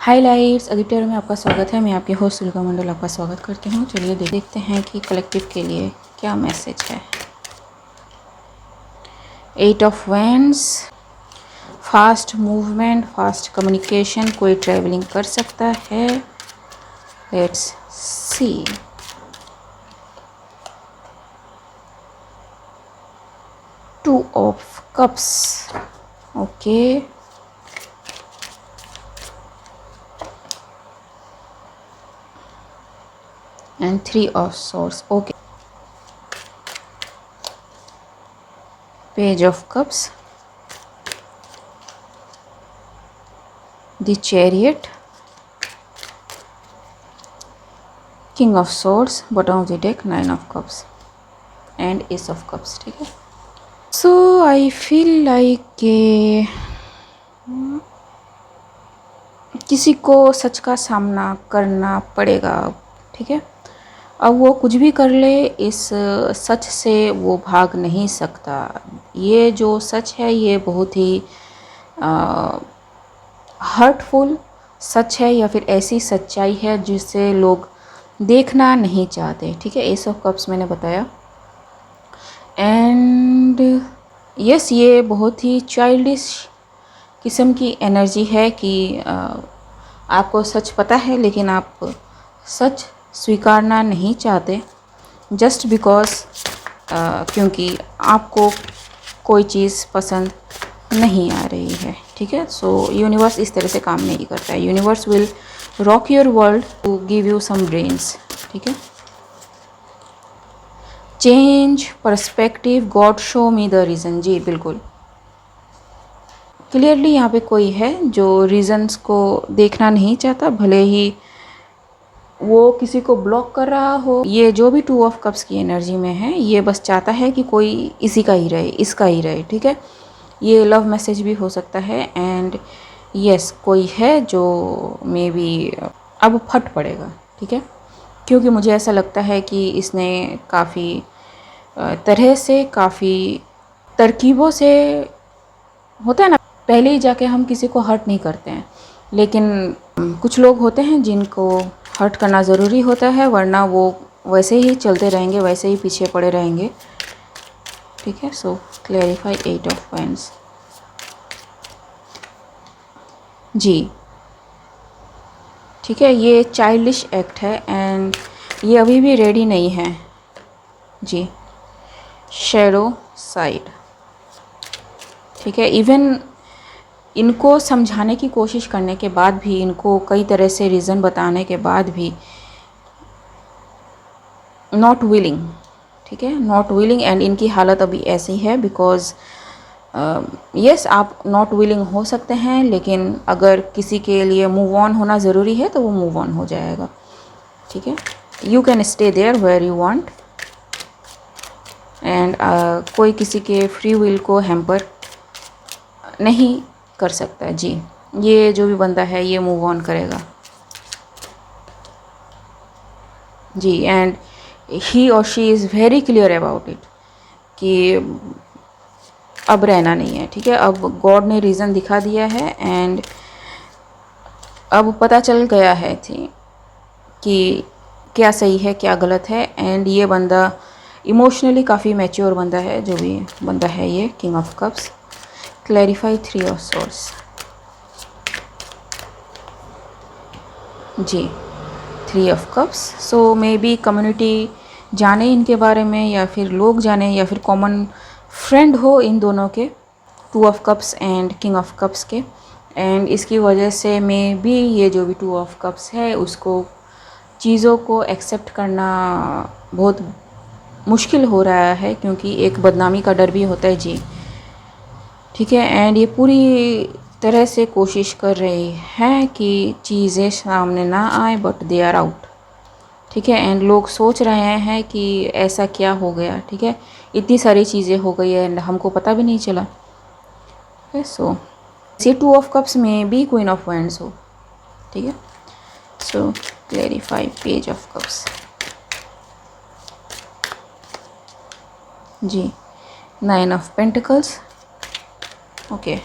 हाय lights, Aditya में आपका स्वागत है। मैं आपके होस्ट सुल्का मंडल आपका स्वागत करती हूँ। चलिए देखते हैं कि कलेक्टिव के लिए क्या मैसेज है। 8 of wands, fast movement, fast communication, कोई ट्रैवलिंग कर सकता है। Let's see. 2 of cups, okay. And 3 of swords, okay. Page of cups, the chariot, king of swords, bottom of the deck, 9 of cups and ace of cups, ठीक है। सो I feel like किसी को सच का सामना करना पड़ेगा, ठीक है। अब वो कुछ भी कर ले, इस सच से वो भाग नहीं सकता। ये जो सच है ये बहुत ही हर्टफुल सच है, या फिर ऐसी सच्चाई है जिसे लोग देखना नहीं चाहते, ठीक है। एस ऑफ कप्स मैंने बताया। एंड यस, ये बहुत ही चाइल्डिश किस्म की एनर्जी है कि आपको सच पता है लेकिन आप सच स्वीकारना नहीं चाहते, जस्ट बिकॉज क्योंकि आपको कोई चीज़ पसंद नहीं आ रही है, ठीक है। सो यूनिवर्स इस तरह से काम नहीं करता है। Universe will rock your world to give you some brains, ठीक है। Change perspective, God show me the reason, जी बिल्कुल। क्लियरली यहाँ पे कोई है जो रीज़न्स को देखना नहीं चाहता, भले ही वो किसी को ब्लॉक कर रहा हो। ये जो भी 2 ऑफ कप्स की एनर्जी में है, ये बस चाहता है कि कोई इसी का ही रहे, इसका ही रहे, ठीक है। ये लव मैसेज भी हो सकता है। एंड यस, कोई है जो मे बी अब फट पड़ेगा, ठीक है। क्योंकि मुझे ऐसा लगता है कि इसने काफ़ी तरह से, काफ़ी तरकीबों से, होता है ना, पहले ही जाके हम किसी को हर्ट नहीं करते हैं, लेकिन कुछ लोग होते हैं जिनको हर्ट करना ज़रूरी होता है, वरना वो वैसे ही चलते रहेंगे, वैसे ही पीछे पड़े रहेंगे, ठीक है। सो क्लैरिफाई 8 ऑफ वैंड्स, जी ठीक है। ये चाइल्डिश एक्ट है एंड ये अभी भी रेडी नहीं है, जी। शैडो साइड, ठीक है। इवन इनको समझाने की कोशिश करने के बाद भी, इनको कई तरह से रीज़न बताने के बाद भी नॉट विलिंग, ठीक है, नॉट विलिंग। एंड इनकी हालत अभी ऐसी है बिकॉज यस, आप नॉट विलिंग हो सकते हैं, लेकिन अगर किसी के लिए मूव ऑन होना ज़रूरी है तो वो मूव ऑन हो जाएगा, ठीक है। You can stay there where you want. And कोई किसी के फ्री विल को हैम्पर नहीं कर सकता, जी। ये जो भी बंदा है ये मूव ऑन करेगा, जी। एंड ही और she is very clear about it कि अब रहना नहीं है, ठीक है। अब गॉड ने रीज़न दिखा दिया है एंड अब पता चल गया है थी कि क्या सही है क्या गलत है। एंड ये बंदा इमोशनली काफ़ी मैच्योर बंदा है, जो भी बंदा है ये। King of cups, clarify 3 of source, जी 3 of cups. So may be community जाने इनके बारे में, या फिर लोग जाने, या फिर कॉमन फ्रेंड हो इन दोनों के, 2 of cups and king of cups के। एंड इसकी वजह से मे बी ये जो भी 2 ऑफ कप्स है उसको चीज़ों को एक्सेप्ट करना बहुत मुश्किल हो रहा है, क्योंकि एक बदनामी का डर भी होता है, जी ठीक है। एंड ये पूरी तरह से कोशिश कर रही हैं कि चीज़ें सामने ना आए, बट दे आर आउट, ठीक है। एंड लोग सोच रहे हैं कि ऐसा क्या हो गया, ठीक है, इतनी सारी चीज़ें हो गई एंड हमको पता भी नहीं चला। सो सी 2 ऑफ कप्स में भी क्वीन ऑफ वैंड्स हो, ठीक है। So clarify page of cups, जी 9 of pentacles, okay.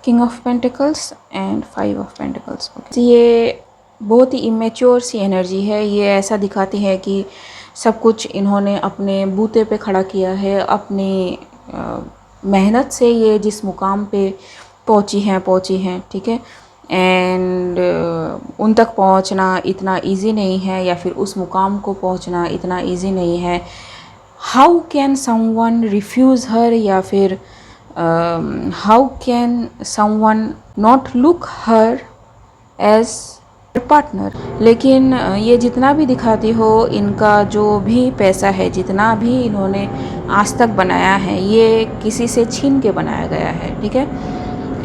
King of pentacles and 5 of pentacles. Okay, ये बहुत ही इमेच्योर सी एनर्जी है। ये ऐसा दिखाती है कि सब कुछ इन्होंने अपने बूते पे खड़ा किया है, अपनी मेहनत से ये जिस मुकाम पे पहुंची हैं, ठीक है। एंड उन तक पहुंचना इतना इजी नहीं है, या फिर उस मुकाम को पहुंचना इतना इजी नहीं है। How can someone refuse her, या फिर how can someone not look her as partner. लेकिन ये जितना भी दिखाती हो, इनका जो भी पैसा है, जितना भी इन्होंने आज तक बनाया है, ये किसी से छीन के बनाया गया है, ठीक है।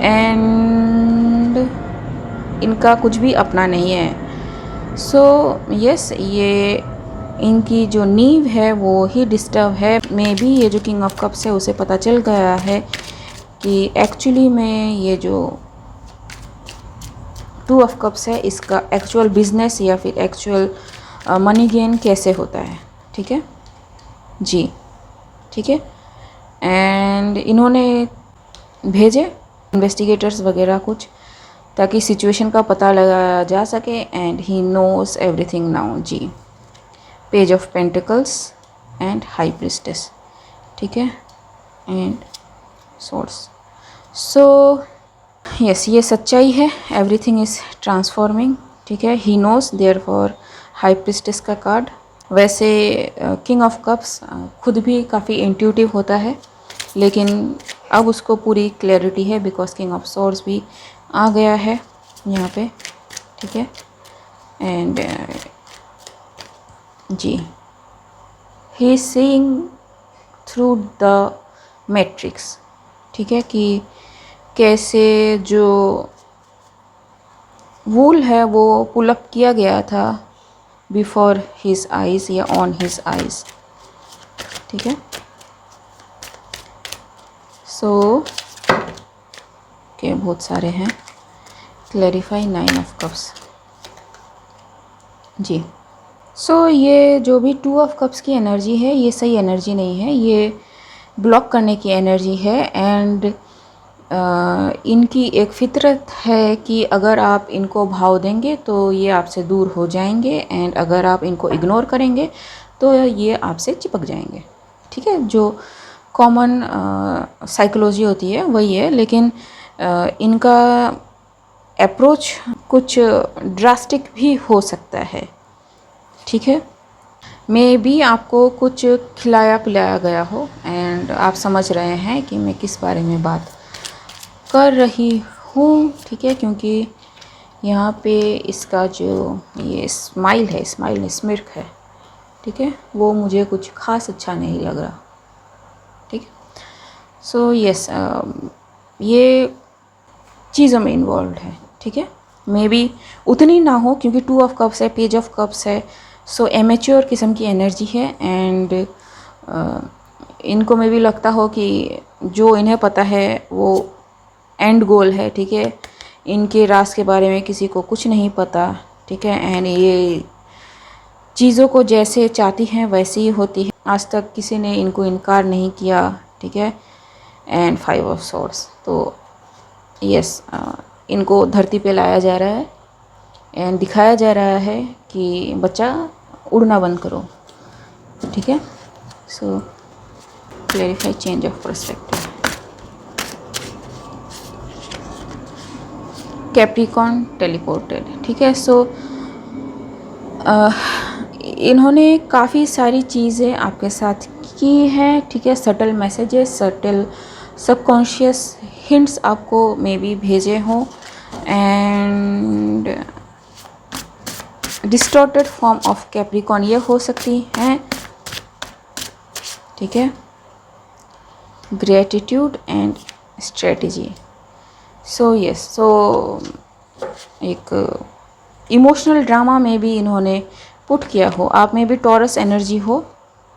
एंड इनका कुछ भी अपना नहीं है। सो यस, ये इनकी जो नींव है वो ही डिस्टर्ब है। मे बी ये जो किंग ऑफ कप्स है उसे पता चल गया है कि एक्चुअली में ये जो 2 ऑफ कप्स है, इसका एक्चुअल बिजनेस या फिर एक्चुअल मनी गेन कैसे होता है, ठीक है जी, ठीक है। एंड इन्होंने भेजे इन्वेस्टिगेटर्स वगैरह कुछ, ताकि सिचुएशन का पता लगाया जा सके। And he knows everything now जी। Page of pentacles and high priestess, ठीक है, एंड सोर्स। सो यस, ये सच्चाई है। एवरीथिंग इज़ ट्रांसफॉर्मिंग, ठीक है। He knows, there for high priestess का कार्ड। वैसे किंग ऑफ कप्स खुद भी काफ़ी इंट्यूटिव होता है, लेकिन अब उसको पूरी क्लैरिटी है, बिकॉज किंग ऑफ सोर्स भी आ गया है यहाँ पे, ठीक है। एंड जी, he is seeing through the matrix, ठीक है, कि कैसे जो वूल है वो पुल अप किया गया था बिफोर हिज आइज़ या ऑन हिज आइज़, ठीक है। सो के बहुत सारे हैं। क्लैरिफाई 9 ऑफ कप्स जी। सो ये जो भी 2 ऑफ कप्स की एनर्जी है, ये सही एनर्जी नहीं है, ये ब्लॉक करने की एनर्जी है। एंड इनकी एक फितरत है कि अगर आप इनको भाव देंगे तो ये आपसे दूर हो जाएंगे, एंड अगर आप इनको इग्नोर करेंगे तो ये आपसे चिपक जाएंगे, ठीक है। जो कॉमन साइकोलॉजी होती है वही है, लेकिन इनका अप्रोच कुछ ड्रास्टिक भी हो सकता है, ठीक है। मे बी आपको कुछ खिलाया पिलाया गया हो, एंड आप समझ रहे हैं कि मैं किस बारे में बात कर रही हूँ, ठीक है। क्योंकि यहाँ पे इसका जो ये स्माइल है, स्माइल स्मिर्क है, ठीक है, वो मुझे कुछ खास अच्छा नहीं लग रहा, ठीक है। सो यस, ये चीज़ों में इन्वॉल्व है, ठीक है। मे बी उतनी ना हो, क्योंकि 2 ऑफ कप्स है, पेज ऑफ कप्स है, सो एमेच्योर किस्म की एनर्जी है। एंड इनको मे भी लगता हो कि जो इन्हें पता है वो एंड गोल है, ठीक है। इनके राज के बारे में किसी को कुछ नहीं पता, ठीक है। एंड ये चीज़ों को जैसे चाहती हैं वैसे ही होती है, आज तक किसी ने इनको इनकार नहीं किया, ठीक है। एंड 5 ऑफ सोर्ड्स, तो यस, इनको धरती पे लाया जा रहा है एंड दिखाया जा रहा है कि बच्चा उड़ना बंद करो, ठीक है। So clarify change of perspective. Capricorn teleported, ठीक है। सो इन्होंने काफ़ी सारी चीज़ें आपके साथ की हैं, ठीक है। Subtle messages, subtle subconscious hints आपको मे बी भेजे हों, and distorted form of Capricorn ये हो सकती हैं, ठीक है। Gratitude and strategy. So yes, so एक इमोशनल ड्रामा में भी इन्होंने पुट किया हो। आप में भी टॉरस एनर्जी हो,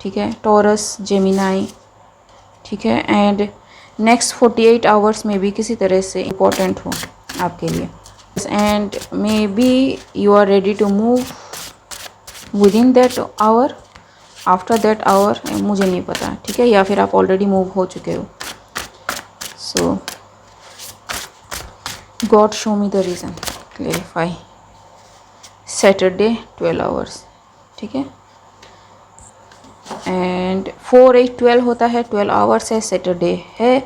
ठीक है, टॉरस जेमिनाई, ठीक है। एंड नेक्स्ट 48 आवर्स में भी किसी तरह से इम्पोर्टेंट हो आपके लिए। And may be you are ready to move within that hour, after that hour मुझे नहीं पता, ठीक है, या फिर आप ऑलरेडी मूव हो चुके हो। So God show me the reason, clarify. Saturday 12 hours, ठीक है। एंड 4 8 12 होता है, 12 आवर्स है, सैटरडे है,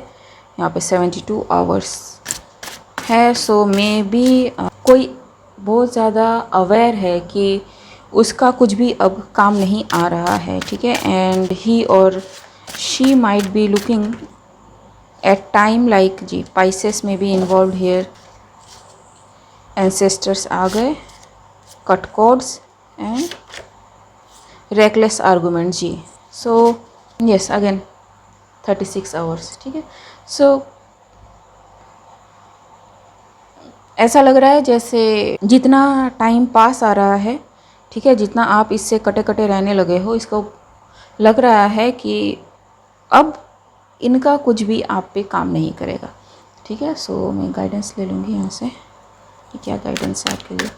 यहाँ पे 72 आवर्स है। सो मे बी कोई बहुत ज़्यादा अवेयर है कि उसका कुछ भी अब काम नहीं आ रहा है, ठीक है। एंड ही और she might be looking at time like जी pieces may be involved here. Ancestors आ गए, cut cords and reckless argument जी। सो यस अगेन 36 आवर्स, ठीक है। सो ऐसा लग रहा है जैसे जितना टाइम पास आ रहा है, ठीक है, जितना आप इससे कटे कटे रहने लगे हो, इसको लग रहा है कि अब इनका कुछ भी आप पे काम नहीं करेगा, ठीक है। सो मैं गाइडेंस ले लूँगी यहाँ से कि क्या गाइडेंस है आपके लिए।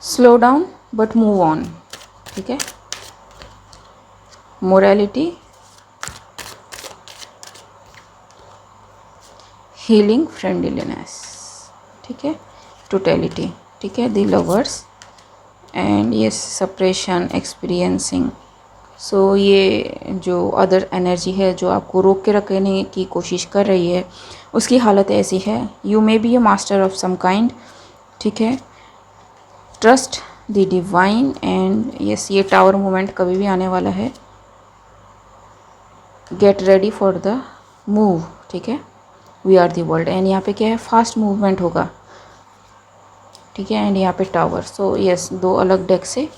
Slow down but move on, ठीक है। मोरालिटी, हीलिंग, फ्रेंडलीनेस, ठीक है। टोटलिटी, ठीक है। द लवर्स एंड ये सेपरेशन, एक्सपीरियंसिंग। सो ये जो अदर एनर्जी है जो आपको रोक के रखने की कोशिश कर रही है, उसकी हालत ऐसी है। You may be a master of some kind, ठीक है। Trust the divine and yes ये टावर मोमेंट कभी भी आने वाला है। Get ready for the move, ठीक है। We are the world and यहाँ पे क्या है, फास्ट मूवमेंट होगा, ठीक है। एंड यहाँ पे टावर। सो यस दो अलग डेक से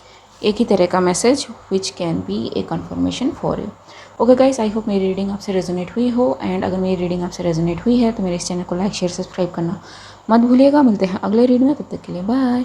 एक ही तरह का message which can be a confirmation for you. Okay guys, I hope मेरी रीडिंग आपसे रेजोनेट हुई हो। एंड अगर मेरी रीडिंग आपसे रेजोनेट हुई है तो मेरे इस चैनल को लाइक शेयर सब्सक्राइब करना मत भूलिएगा। मिलते हैं अगले रीड में, तब तक के लिए बाय।